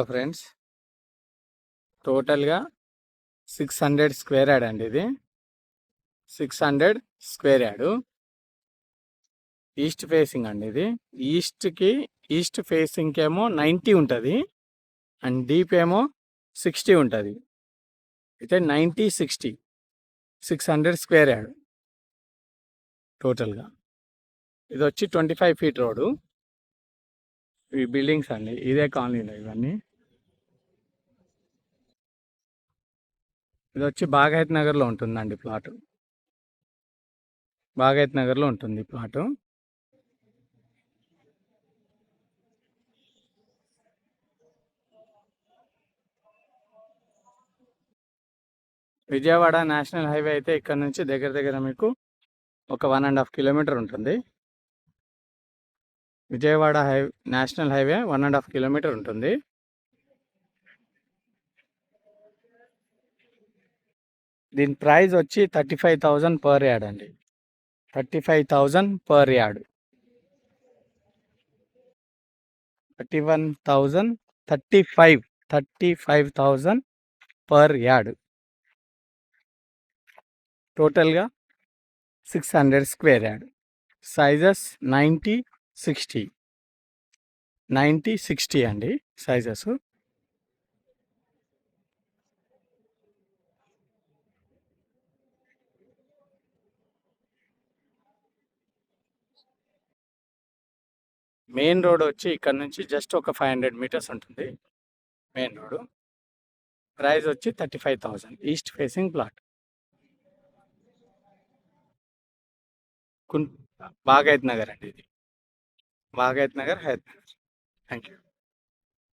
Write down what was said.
Friends, టోటల్గా 600 square yard అండి. ఇది 600 స్క్వేర్ యార్డు ఈస్ట్ ఫేసింగ్ అండి. ఇది ఈస్ట్ ఫేసింగ్కి ఏమో 90 ఉంటుంది అండ్ డీప్ ఏమో 60 ఉంటుంది. అయితే 90-60 600 స్క్వేర్ యార్డ్ టోటల్గా. ఇది వచ్చి 25 ఫీట్ రోడ్డు. ఈ బిల్డింగ్స్ అండి, ఇదే కాలనీలో ఇవన్నీ. ఇది వచ్చి బాగాయత్ నగర్లో ఉంటుందండి ప్లాటు. బాగాయత్ నగర్లో ఉంటుంది ప్లాటు. విజయవాడ నేషనల్ హైవే అయితే ఇక్కడ నుంచి దగ్గర దగ్గర మీకు ఒక 1.5 కిలోమీటర్ ఉంటుంది. విజయవాడ నేషనల్ హైవే 1.5 కిలోమీటర్ ఉంటుంది. దీని ప్రైస్ వచ్చి 35,000 పర్ యార్డ్ అండి. 35,000 పర్ యార్డ్. 35,000 per yard. టోటల్గా 600 స్క్వేర్ యార్డ్. సైజెస్ 90-60 అండి సైజెస్. మెయిన్ రోడ్ వచ్చి ఇక్కడ నుంచి జస్ట్ ఒక 500 మీటర్స్ ఉంటుంది మెయిన్ రోడ్. ప్రైస్ వచ్చి 35,000. East facing plot. Bagayath Nagar అండి. ఇది బాగాయత్ నగర్, హైదరాబాద్. Thank you.